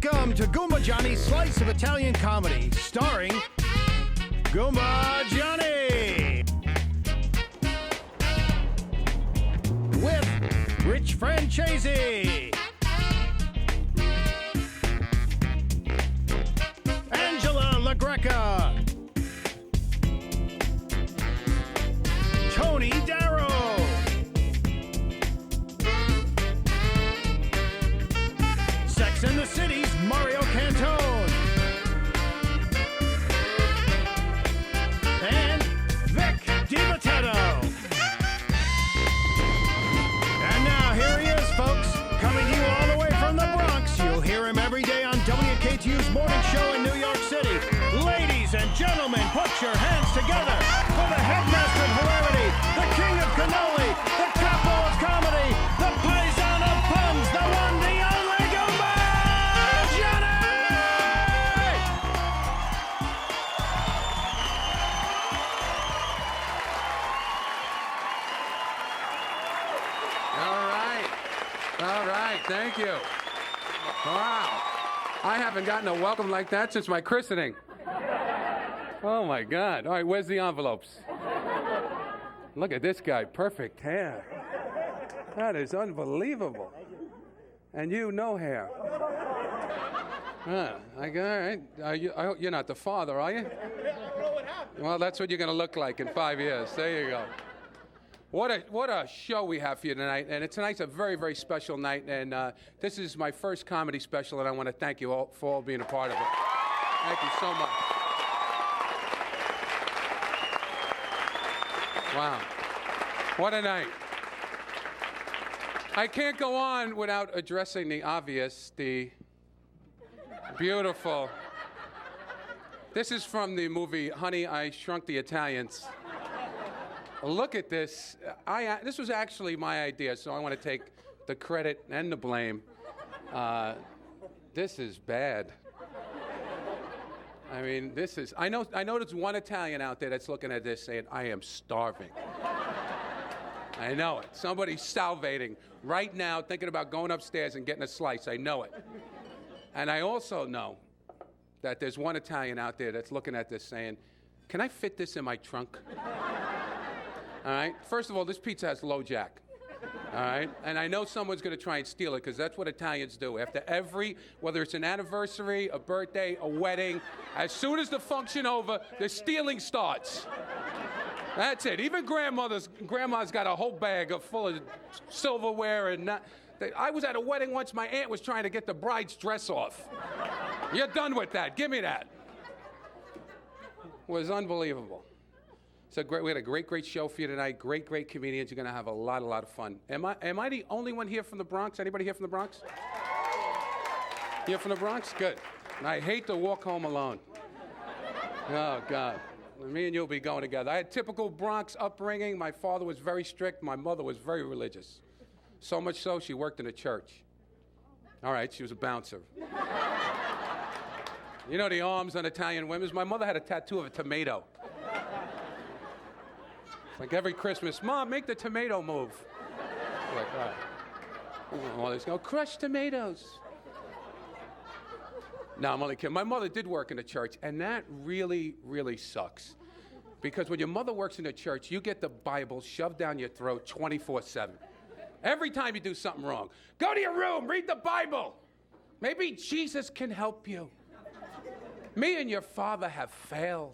Welcome to Goumba Johnny's Slice of Italian Comedy, starring Goumba Johnny. With Rich Francesi. Angela LaGreca. Tony Darrow. Sex and the City's Mario Cantone. And Vic DiMatteo. And now here he is, folks, coming to you all the way from the Bronx. You'll hear him every day on WKTU's morning show in New York City. Ladies and gentlemen, put your hands together for the headmaster of hilarity, the king of cannoli, the capo of comedy, the paisan of puns, the one, the only Goumba Johnny! All right, thank you. Wow. I haven't gotten a welcome like that since my christening. Oh my God. All right, where's the envelopes? Look at this guy, perfect hair. That is unbelievable. And you, no hair. All right. I hope you're not the father, are you? Well, that's what you're going to look like in 5 years. There you go. What a show we have for you tonight. And tonight's a very, very special night. And this is my first comedy special, and I want to thank you all for all being a part of it. Thank you so much. Wow. What a night. I can't go on without addressing the obvious, the beautiful. This is from the movie Honey, I Shrunk the Italians. Look at this. This was actually my idea, so I want to take the credit and the blame. This is bad. I mean, this is. I know there's one Italian out there that's looking at this saying, I am starving. I know it. Somebody's salivating right now, thinking about going upstairs and getting a slice. I know it. And I also know that there's one Italian out there that's looking at this saying, can I fit this in my trunk? All right? First of all, this pizza has low jack. All right? And I know someone's going to try and steal it because that's what Italians do. After whether it's an anniversary, a birthday, a wedding, as soon as the function over, the stealing starts. That's it. Even grandma's got a whole bag full of silverware and I was at a wedding once. My aunt was trying to get the bride's dress off. You're done with that. Give me that. It was unbelievable. We had a great show for you tonight. Great comedians. You're going to have a lot of fun. Am I the only one here from the Bronx? Anybody here from the Bronx? Here from the Bronx? Good. And I hate to walk home alone. Oh, God. Me and you'll be going together. I had typical Bronx upbringing. My father was very strict. My mother was very religious. So much so, she worked in a church. All right, she was a bouncer. You know the arms on Italian women? My mother had a tattoo of a tomato. Like every Christmas, Mom, make the tomato move. Like, all right. Well, there's no crushed tomatoes. No, I'm only kidding. My mother did work in the church, and that really, really sucks. Because when your mother works in the church, you get the Bible shoved down your throat 24/7. Every time you do something wrong, go to your room, read the Bible. Maybe Jesus can help you. Me and your father have failed.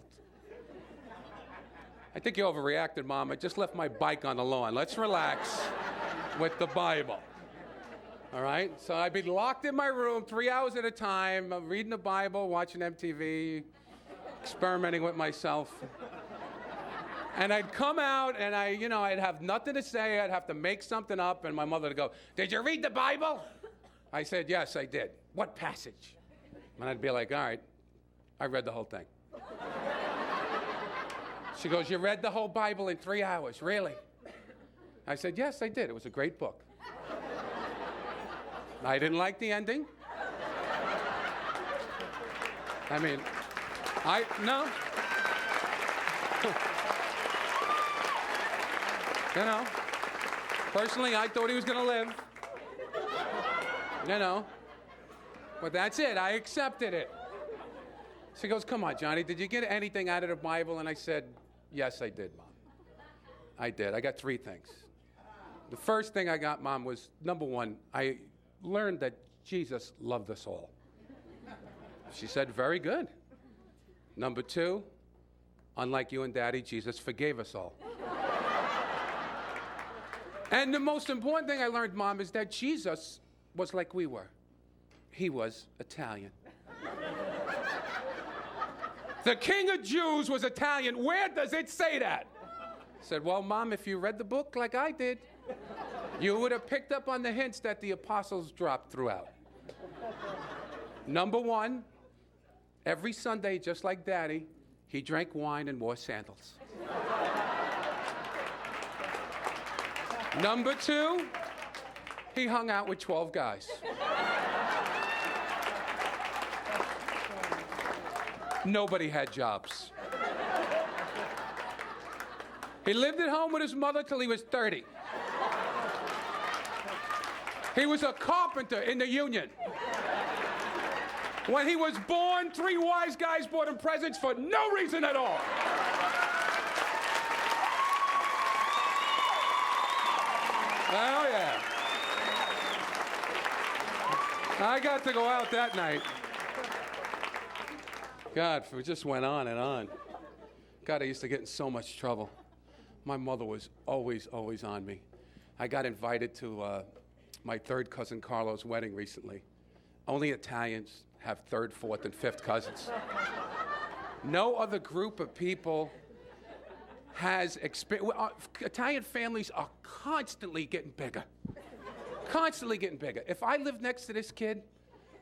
I think you overreacted, Mom. I just left my bike on the lawn. Let's relax with the Bible. All right? So I'd be locked in my room 3 hours at a time, reading the Bible, watching MTV, experimenting with myself. And I'd come out, and I'd have nothing to say. I'd have to make something up, and my mother would go, did you read the Bible? I said, yes, I did. What passage? And I'd be like, all right, I read the whole thing. She goes, you read the whole Bible in 3 hours, really? I said, yes, I did. It was a great book. I didn't like the ending. No. You know, personally, I thought he was going to live. You know. But that's it. I accepted it. She goes, come on, Johnny, did you get anything out of the Bible? And I said, yes, I did, Mom. I did. I got 3 things. The first thing I got, Mom, was, number 1, I learned that Jesus loved us all. She said, very good. Number 2, unlike you and Daddy, Jesus forgave us all. And the most important thing I learned, Mom, is that Jesus was like we were. He was Italian. The King of Jews was Italian. Where does it say that? I said, well, Mom, if you read the book like I did, you would have picked up on the hints that the apostles dropped throughout. Number 1, every Sunday, just like Daddy, he drank wine and wore sandals. Number 2, he hung out with 12 guys. Nobody had jobs. He lived at home with his mother till he was 30. He was a carpenter in the union. When he was born, 3 wise guys bought him presents for no reason at all. Oh, yeah. I got to go out that night. God, it just went on and on. God, I used to get in so much trouble. My mother was always on me. I got invited to my 3rd cousin Carlo's wedding recently. Only Italians have 3rd, 4th, and 5th cousins. No other group of people has experience. Italian families are constantly getting bigger. Constantly getting bigger. If I live next to this kid,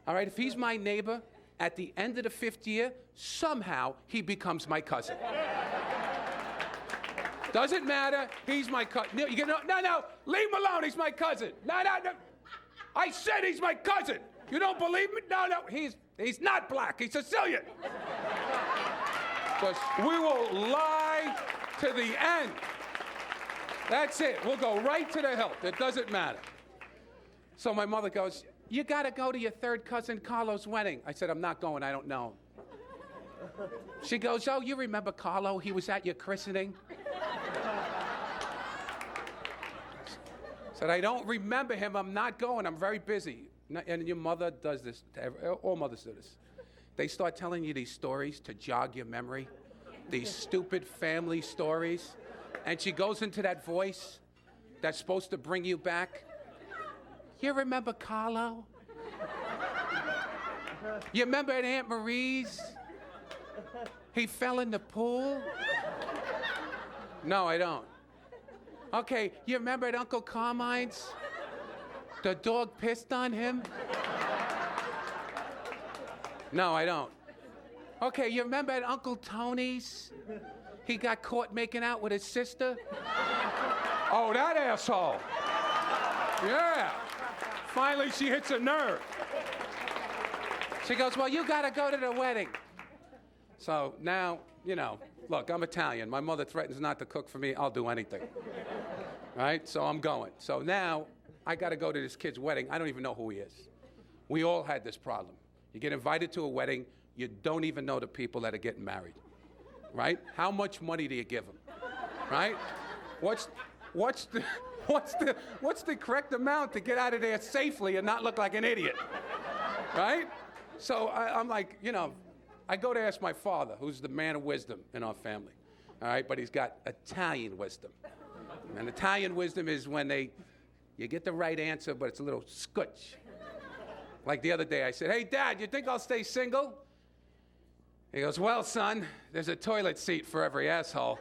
all right, if he's my neighbor, at the end of the 5th year, somehow he becomes my cousin. Doesn't matter, he's my cousin. No, leave him alone, he's my cousin. No. I said he's my cousin. You don't believe me? No, he's not black, he's Sicilian. Because we will lie to the end. That's it, we'll go right to the hilt, it doesn't matter. So my mother goes, you gotta go to your 3rd cousin Carlo's wedding. I said, I'm not going, I don't know him. She goes, oh, you remember Carlo? He was at your christening. Said, I don't remember him, I'm not going, I'm very busy. And your mother does this, all mothers do this. They start telling you these stories to jog your memory, these stupid family stories. And she goes into that voice that's supposed to bring you back. You remember Carlo? You remember at Aunt Marie's? He fell in the pool? No, I don't. Okay, you remember at Uncle Carmine's? The dog pissed on him? No, I don't. Okay, you remember at Uncle Tony's? He got caught making out with his sister? Oh, that asshole. Yeah. Finally, she hits a nerve. She goes, well, you gotta go to the wedding. So now, look, I'm Italian. My mother threatens not to cook for me. I'll do anything. Right? So I'm going. So now, I gotta go to this kid's wedding. I don't even know who he is. We all had this problem. You get invited to a wedding, you don't even know the people that are getting married. Right? How much money do you give them? Right? What's the correct amount to get out of there safely and not look like an idiot? Right? So I'm like, I go to ask my father, who's the man of wisdom in our family. All right, but he's got Italian wisdom. And Italian wisdom is when you get the right answer, but it's a little scutch. Like the other day, I said, hey, Dad, you think I'll stay single? He goes, well, son, there's a toilet seat for every asshole.